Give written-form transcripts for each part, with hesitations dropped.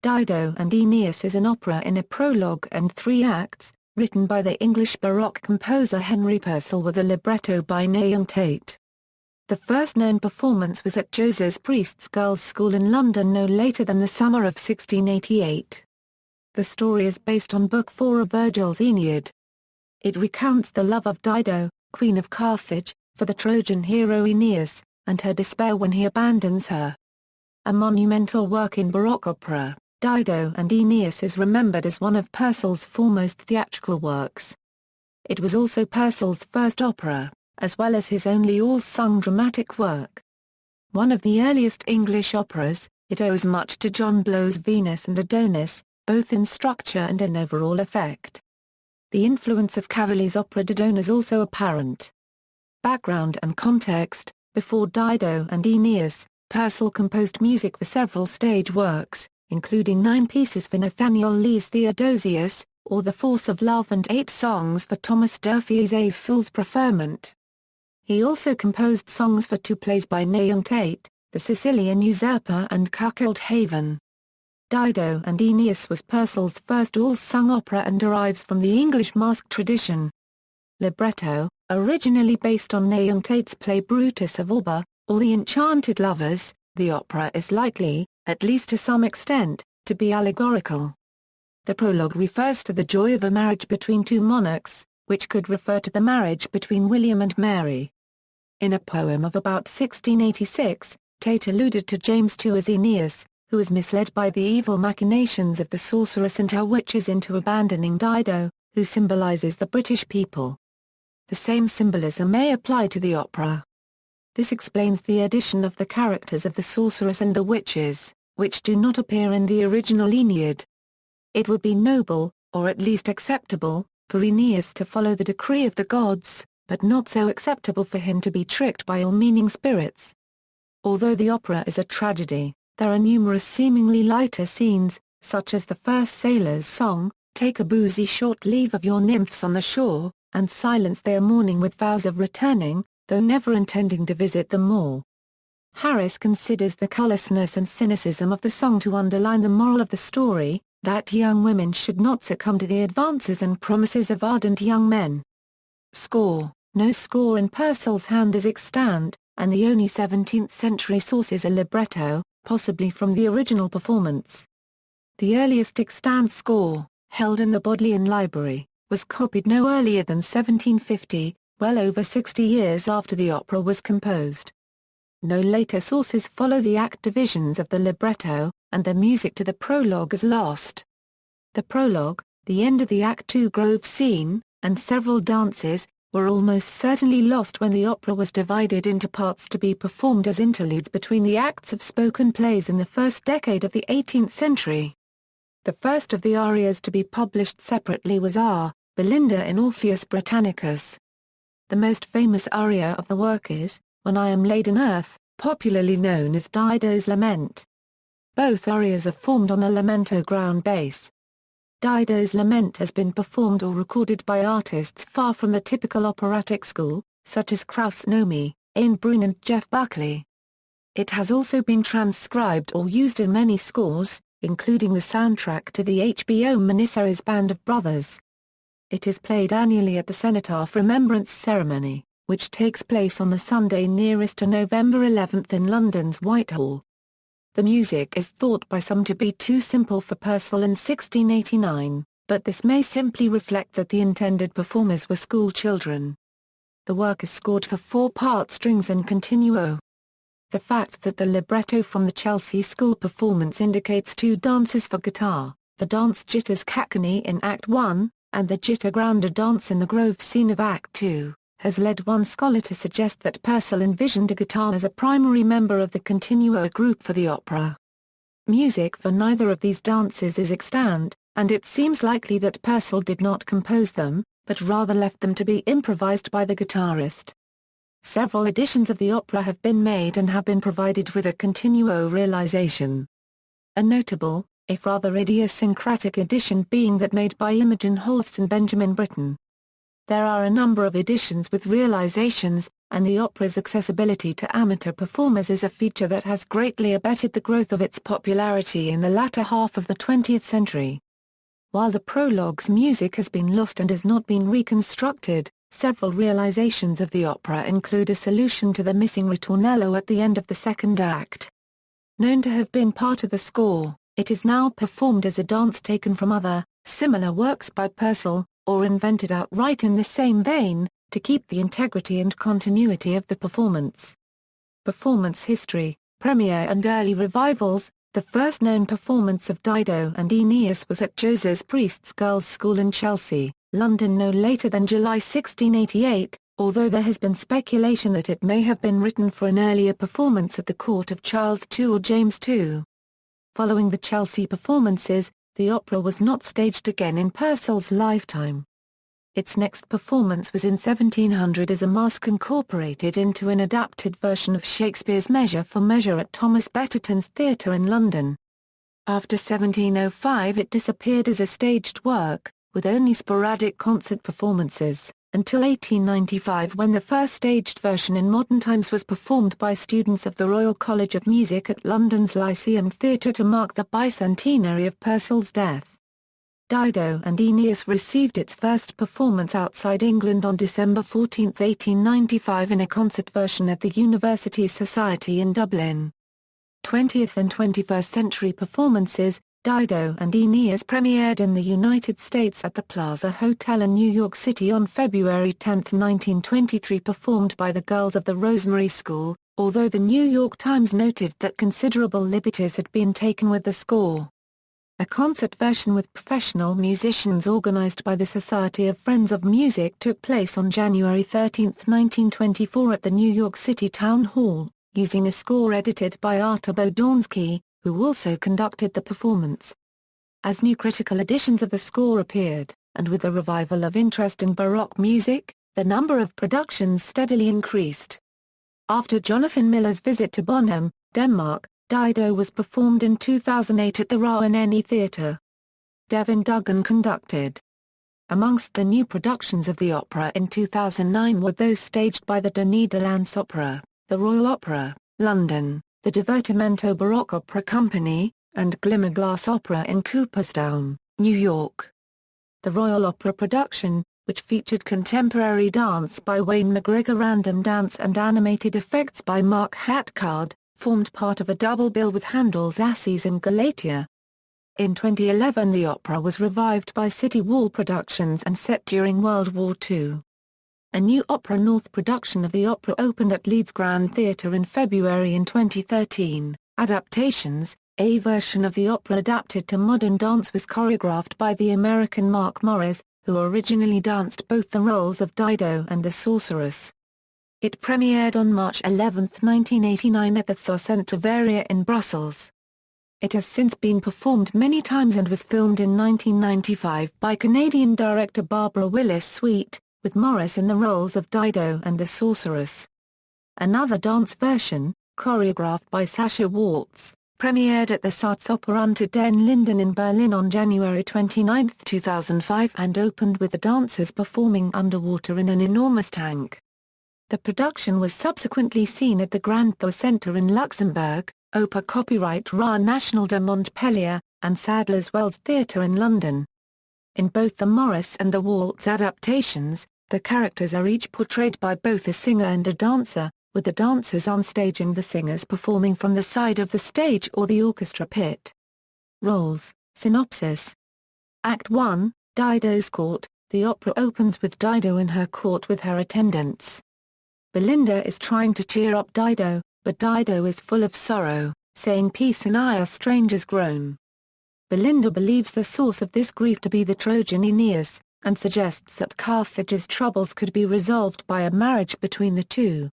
Dido and Aeneas is an opera in a prologue and 3 acts, written by the English Baroque composer Henry Purcell with a libretto by Nahum Tate. The first known performance was at Josias Priest's girls' school in London no later than the summer of 1688. The story is based on Book 4 of Virgil's Aeneid. It recounts the love of Dido, queen of Carthage, for the Trojan hero Aeneas, and her despair when he abandons her. A monumental work in Baroque opera, Dido and Aeneas is remembered as one of Purcell's foremost theatrical works. It was also Purcell's first opera, as well as his only all-sung dramatic work. One of the earliest English operas, it owes much to John Blow's Venus and Adonis, both in structure and in overall effect. The influence of Cavalli's opera Didone is also apparent. Background and context: before Dido and Aeneas, Purcell composed music for several stage works, including 9 pieces for Nathaniel Lee's Theodosius, or The Force of Love, and 8 songs for Thomas Durfee's A Fool's Preferment. He also composed songs for 2 plays by Nahum Tate, The Sicilian Usurper and Cuckold Haven. Dido and Aeneas was Purcell's first all-sung opera and derives from the English masque tradition. Libretto: originally based on Nahum Tate's play Brutus of Alba, or The Enchanted Lovers, the opera is likely, at least to some extent, to be allegorical. The prologue refers to the joy of a marriage between 2 monarchs, which could refer to the marriage between William and Mary. In a poem of about 1686, Tate alluded to James II as Aeneas, who is misled by the evil machinations of the sorceress and her witches into abandoning Dido, who symbolizes the British people. The same symbolism may apply to the opera. This explains the addition of the characters of the sorceress and the witches, which do not appear in the original Aeneid. It would be noble, or at least acceptable, for Aeneas to follow the decree of the gods, but not so acceptable for him to be tricked by ill-meaning spirits. Although the opera is a tragedy, there are numerous seemingly lighter scenes, such as the first sailor's song, "Take a boozy short leave of your nymphs on the shore," and "Silence they are mourning with vows of returning, though never intending to visit them more." Harris considers the callousness and cynicism of the song to underline the moral of the story, that young women should not succumb to the advances and promises of ardent young men. Score: no score in Purcell's hand is extant, and the only 17th-century source is a libretto, possibly from the original performance. The earliest extant score, held in the Bodleian Library, was copied no earlier than 1750, well over 60 years after the opera was composed. No later sources follow the act divisions of the libretto, and the music to the prologue is lost. The prologue, the end of the Act 2 Grove scene, and several dances, were almost certainly lost when the opera was divided into parts to be performed as interludes between the acts of spoken plays in the first decade of the 18th century. The first of the arias to be published separately was R. Belinda in Orpheus Britannicus. The most famous aria of the work is, When I Am Laid in Earth, popularly known as Dido's Lament. Both arias are formed on a lamento ground bass. Dido's Lament has been performed or recorded by artists far from the typical operatic school, such as Kraus Nomi, Ian Brun and Jeff Buckley. It has also been transcribed or used in many scores, including the soundtrack to the HBO miniseries Band of Brothers. It is played annually at the Cenotaph Remembrance Ceremony, which takes place on the Sunday nearest to November 11 in London's Whitehall. The music is thought by some to be too simple for Purcell in 1689, but this may simply reflect that the intended performers were school children. The work is scored for 4-part strings and continuo. The fact that the libretto from the Chelsea School performance indicates 2 dances for guitar, the dance Jitters Cacophony in Act 1, and the Jitter Grounder dance in the Grove scene of Act 2, has led one scholar to suggest that Purcell envisioned a guitar as a primary member of the continuo group for the opera. Music for neither of these dances is extant, and it seems likely that Purcell did not compose them, but rather left them to be improvised by the guitarist. Several editions of the opera have been made and have been provided with a continuo realization. A notable, if rather idiosyncratic edition being that made by Imogen Holst and Benjamin Britten. There are a number of editions with realizations, and the opera's accessibility to amateur performers is a feature that has greatly abetted the growth of its popularity in the latter half of the 20th century. While the prologue's music has been lost and has not been reconstructed, several realizations of the opera include a solution to the missing ritornello at the end of the second act. Known to have been part of the score, it is now performed as a dance taken from other, similar works by Purcell, or invented outright in the same vein, to keep the integrity and continuity of the performance. Performance history, premiere and early revivals. The first known performance of Dido and Aeneas was at Josias Priest's Girls' School in Chelsea, London no later than July 1688, although there has been speculation that it may have been written for an earlier performance at the court of Charles II or James II. Following the Chelsea performances, the opera was not staged again in Purcell's lifetime. Its next performance was in 1700 as a masque incorporated into an adapted version of Shakespeare's Measure for Measure at Thomas Betterton's Theatre in London. After 1705 it disappeared as a staged work, with only sporadic concert performances, until 1895 when the first staged version in modern times was performed by students of the Royal College of Music at London's Lyceum Theatre to mark the bicentenary of Purcell's death. Dido and Aeneas received its first performance outside England on December 14, 1895 in a concert version at the University Society in Dublin. 20th and 21st century performances, Dido and Aeneas premiered in the United States at the Plaza Hotel in New York City on February 10, 1923, performed by the girls of the Rosemary School, although the New York Times noted that considerable liberties had been taken with the score. A concert version with professional musicians organized by the Society of Friends of Music took place on January 13, 1924 at the New York City Town Hall, using a score edited by Artur Bodonsky, who also conducted the performance. As new critical editions of the score appeared, and with the revival of interest in Baroque music, the number of productions steadily increased. After Jonathan Miller's visit to Bonham, Denmark, Dido was performed in 2008 at the Rowaneni Theatre. Devin Duggan conducted. Amongst the new productions of the opera in 2009 were those staged by the Denis de Lance Opera, the Royal Opera, London, the Divertimento Baroque Opera Company, and Glimmerglass Opera in Cooperstown, New York. The Royal Opera production, which featured contemporary dance by Wayne McGregor, random dance and animated effects by Mark Hatchard, formed part of a double bill with Handel's Assis and Galatea. In 2011 the opera was revived by City Wall Productions and set during World War II. A new Opera North production of the opera opened at Leeds Grand Theatre in February in 2013. Adaptations. A version of the opera adapted to modern dance was choreographed by the American Mark Morris, who originally danced both the roles of Dido and the Sorceress. It premiered on March 11, 1989 at the Centre Varia in Brussels. It has since been performed many times and was filmed in 1995 by Canadian director Barbara Willis-Sweet, with Morris in the roles of Dido and the Sorceress. Another dance version, choreographed by Sascha Waltz, premiered at the Staatsoper den Linden in Berlin on January 29, 2005 and opened with the dancers performing underwater in an enormous tank. The production was subsequently seen at the Grand Theatre Centre in Luxembourg, Opera Copyright Ra National de Montpellier, and Sadler's Wells Theatre in London. In both the Morris and the Waltz adaptations, the characters are each portrayed by both a singer and a dancer, with the dancers on stage and the singers performing from the side of the stage or the orchestra pit. Roles, synopsis. Act 1, Dido's Court. The opera opens with Dido in her court with her attendants. Belinda is trying to cheer up Dido, but Dido is full of sorrow, saying peace and I are strangers grown. Belinda believes the source of this grief to be the Trojan Aeneas, and suggests that Carthage's troubles could be resolved by a marriage between the two.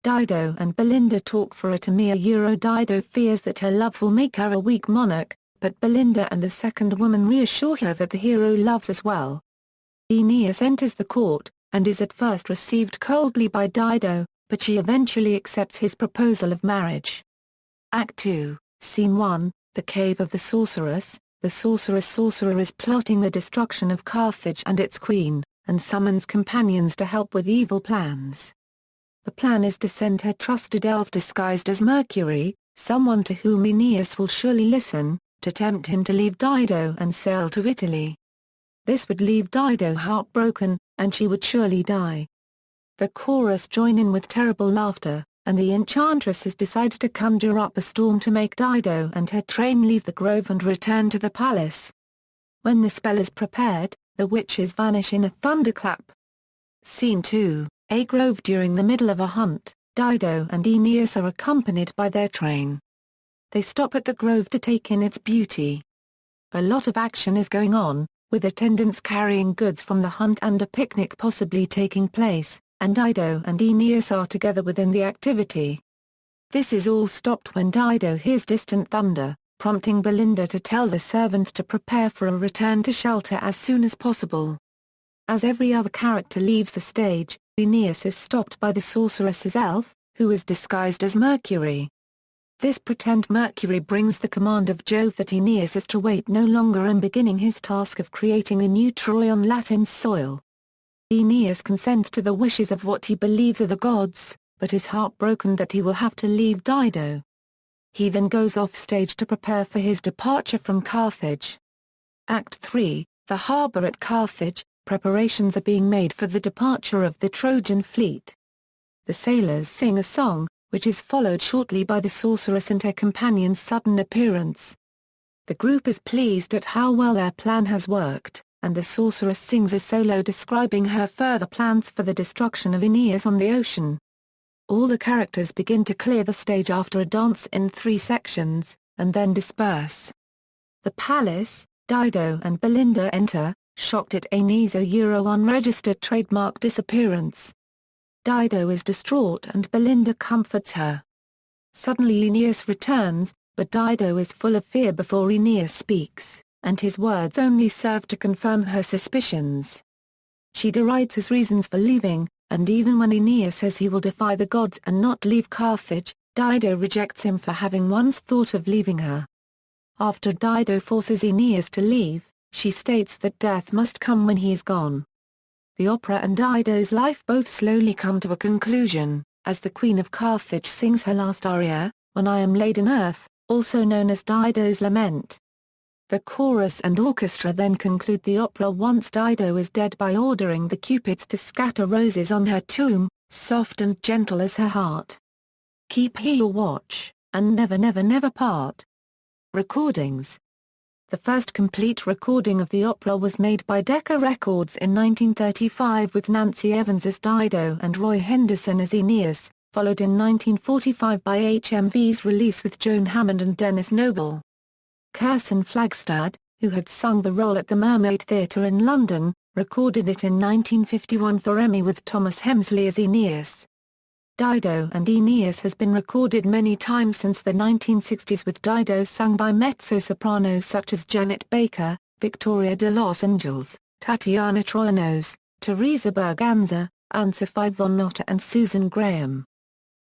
Dido and Belinda talk for a time. Dido fears that her love will make her a weak monarch, but Belinda and the second woman reassure her that the hero loves as well. Aeneas enters the court, and is at first received coldly by Dido, but she eventually accepts his proposal of marriage. Act 2, Scene 1, The Cave of the Sorceress. The sorcerer is plotting the destruction of Carthage and its queen, and summons companions to help with evil plans. The plan is to send her trusted elf disguised as Mercury, someone to whom Aeneas will surely listen, to tempt him to leave Dido and sail to Italy. This would leave Dido heartbroken, and she would surely die. The chorus join in with terrible laughter, and the enchantresses decide to conjure up a storm to make Dido and her train leave the grove and return to the palace. When the spell is prepared, the witches vanish in a thunderclap. Scene 2, a grove. During the middle of a hunt, Dido and Aeneas are accompanied by their train. They stop at the grove to take in its beauty. A lot of action is going on, with attendants carrying goods from the hunt and a picnic possibly taking place, and Dido and Aeneas are together within the activity. This is all stopped when Dido hears distant thunder, prompting Belinda to tell the servants to prepare for a return to shelter as soon as possible. As every other character leaves the stage, Aeneas is stopped by the sorceress's elf, who is disguised as Mercury. This pretend Mercury brings the command of Jove that Aeneas is to wait no longer in beginning his task of creating a new Troy on Latin soil. Aeneas consents to the wishes of what he believes are the gods, but is heartbroken that he will have to leave Dido. He then goes off stage to prepare for his departure from Carthage. Act 3, the harbour at Carthage. Preparations are being made for the departure of the Trojan fleet. The sailors sing a song, which is followed shortly by the sorceress and her companion's sudden appearance. The group is pleased at how well their plan has worked, and the sorceress sings a solo describing her further plans for the destruction of Aeneas on the ocean. All the characters begin to clear the stage after a dance in 3 sections, and then disperse. The palace, Dido and Belinda enter, shocked at Aeneas' unregistered trademark disappearance. Dido is distraught and Belinda comforts her. Suddenly Aeneas returns, but Dido is full of fear before Aeneas speaks, and his words only serve to confirm her suspicions. She derides his reasons for leaving, and even when Aeneas says he will defy the gods and not leave Carthage, Dido rejects him for having once thought of leaving her. After Dido forces Aeneas to leave, she states that death must come when he is gone. The opera and Dido's life both slowly come to a conclusion, as the Queen of Carthage sings her last aria, When I Am Laid in Earth, also known as Dido's Lament. The chorus and orchestra then conclude the opera once Dido is dead by ordering the Cupids to scatter roses on her tomb, soft and gentle as her heart. Keep here your watch, and never never never part. Recordings. The first complete recording of the opera was made by Decca Records in 1935 with Nancy Evans as Dido and Roy Henderson as Aeneas, followed in 1945 by HMV's release with Joan Hammond and Dennis Noble. Kirsten Flagstad, who had sung the role at the Mermaid Theatre in London, recorded it in 1951 for Emmy with Thomas Hemsley as Aeneas. Dido and Aeneas has been recorded many times since the 1960s, with Dido sung by mezzo-sopranos such as Janet Baker, Victoria de Los Angeles, Tatiana Troyanos, Teresa Berganza, Anne-Sophie von Notter and Susan Graham.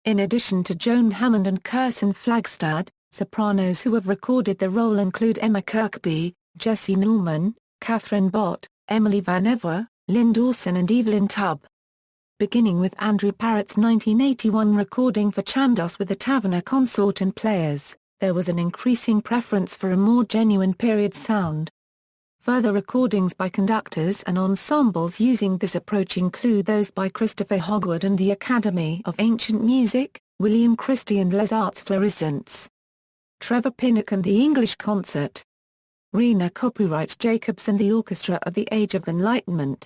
In addition to Joan Hammond and Kirsten Flagstad, sopranos who have recorded the role include Emma Kirkby, Jessie Norman, Catherine Bott, Emily Van Evera, Lynn Dawson and Evelyn Tubb. Beginning with Andrew Parrott's 1981 recording for Chandos with the Taverner Consort and Players, there was an increasing preference for a more genuine period sound. Further recordings by conductors and ensembles using this approach include those by Christopher Hogwood and the Academy of Ancient Music, William Christie and Les Arts Florissants. Trevor Pinnock and the English Concert. Rena Copyright Jacobs and the Orchestra of the Age of Enlightenment.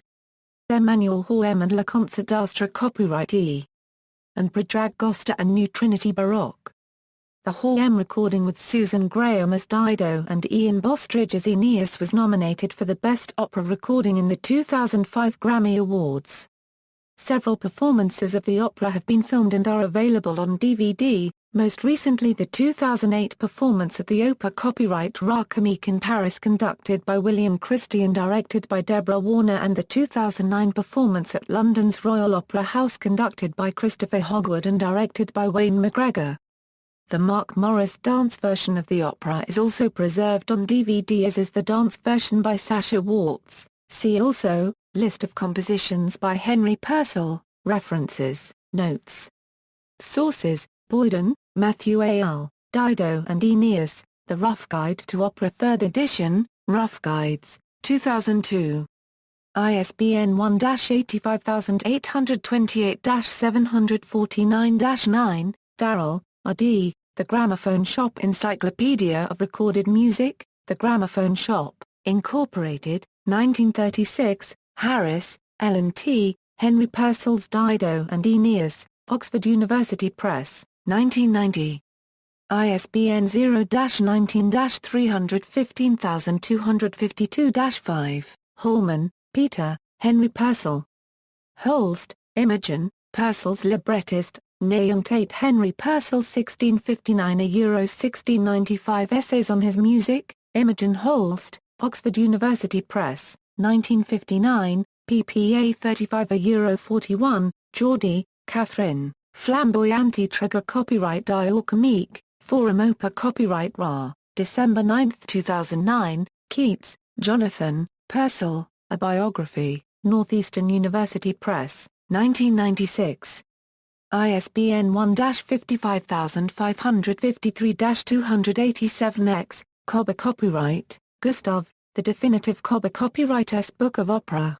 Emmanuel Hoem and Le Concert d'Astra Copyright E. and Predrag Gosta and New Trinity Baroque. The Hoem recording with Susan Graham as Dido and Ian Bostridge as Aeneas was nominated for the Best Opera Recording in the 2005 Grammy Awards. Several performances of the opera have been filmed and are available on DVD, most recently the 2008 performance at the Opera Copyright Comique in Paris conducted by William Christie and directed by Deborah Warner, and the 2009 performance at London's Royal Opera House conducted by Christopher Hogwood and directed by Wayne McGregor. The Mark Morris dance version of the opera is also preserved on DVD, as is the dance version by Sasha Waltz. See also, List of compositions by Henry Purcell, references. Notes. Sources: Boyden, Matthew A. L., Dido and Aeneas, The Rough Guide to Opera 3rd edition, Rough Guides, 2002. ISBN 1-85828-749-9, Darrell, R.D., The Gramophone Shop Encyclopedia of Recorded Music, The Gramophone Shop, Incorporated, 1936, Harris, Ellen T., Henry Purcell's Dido and Aeneas, Oxford University Press, 1990. ISBN 0-19-315252-5, Holman, Peter, Henry Purcell. Holst, Imogen, Purcell's librettist, Nahum Tate Henry Purcell 1659–1695 Essays on his music, Imogen Holst, Oxford University Press, 1959, ppA 35–41, Geordie, Catherine, Flamboyante Trigger Copyright Diorcomique, Forum Oper Copyright Ra, December 9, 2009, Keats, Jonathan, Purcell, A Biography, Northeastern University Press, 1996. ISBN 1-55553-287-X, Cobbe Copyright, Gustav, The Definitive Cobbe Copyrighter's Book of Opera.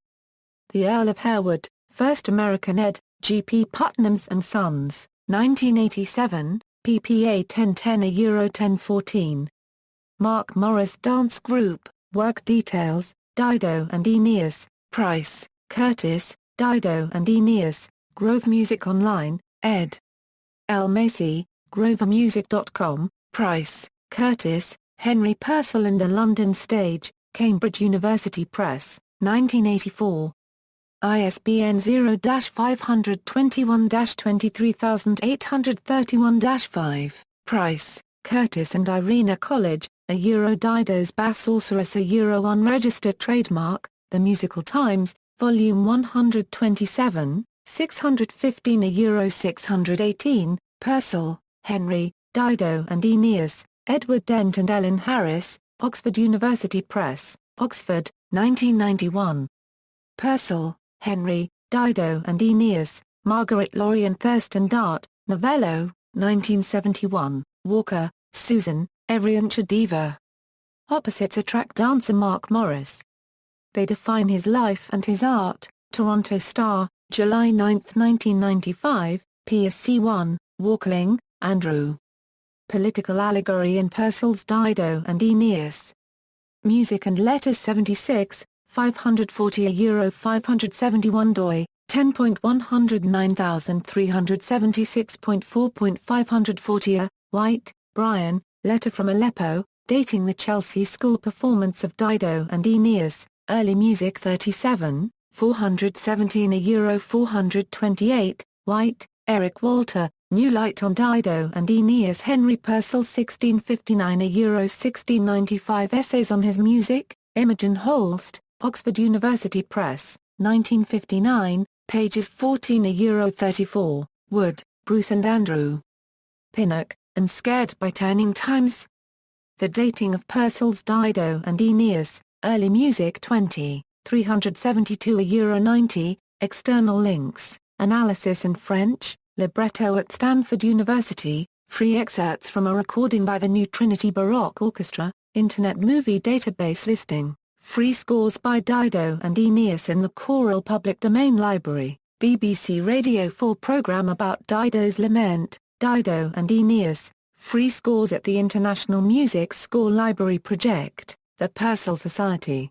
The Earl of Harewood, First American ed., G. P. Putnams and Sons, 1987, ppA 1010–1014. Mark Morris Dance Group, Work Details, Dido and Aeneas, Price, Curtis, Dido and Aeneas, Grove Music Online, ed. L. Macy, grovermusic.com, Price, Curtis, Henry Purcell and the London Stage, Cambridge University Press, 1984. ISBN 0-521-23831-5, Price, Curtis and Irina College, A Dido's Bass Sorceress, A Unregistered Trademark, The Musical Times, Volume 127, 615, A 618, Purcell, Henry, Dido and Aeneas, Edward Dent and Ellen Harris, Oxford University Press, Oxford, 1991. Purcell, Henry, Dido and Aeneas, Margaret Laurie and Thurston Dart, Novello, 1971, Walker, Susan, Eriancha Diva. Opposites attract dancer Mark Morris. They define his life and his art, Toronto Star, July 9, 1995, PSC 1, Walkling, Andrew. Political Allegory in Purcell's Dido and Aeneas. Music and Letters 76, 540 A 571 doi, 10.109376.4.540 White, Brian, Letter from Aleppo, dating the Chelsea School performance of Dido and Aeneas, Early Music 37, 417 A 428, White, Eric Walter, New Light on Dido and Aeneas Henry Purcell 1659 A 1695 Essays on his music, Imogen Holst, Oxford University Press, 1959, pages 14 A 34, Wood, Bruce and Andrew. Pinnock, and Scared by Turning Times. The Dating of Purcell's Dido and Aeneas, Early Music 20, 372 A 90, external links, analysis in French, libretto at Stanford University, free excerpts from a recording by the New Trinity Baroque Orchestra, Internet Movie Database listing. Free scores by Dido and Aeneas in the Choral Public Domain Library, BBC Radio 4 program about Dido's Lament, Dido and Aeneas, free scores at the International Music Score Library Project, the Purcell Society.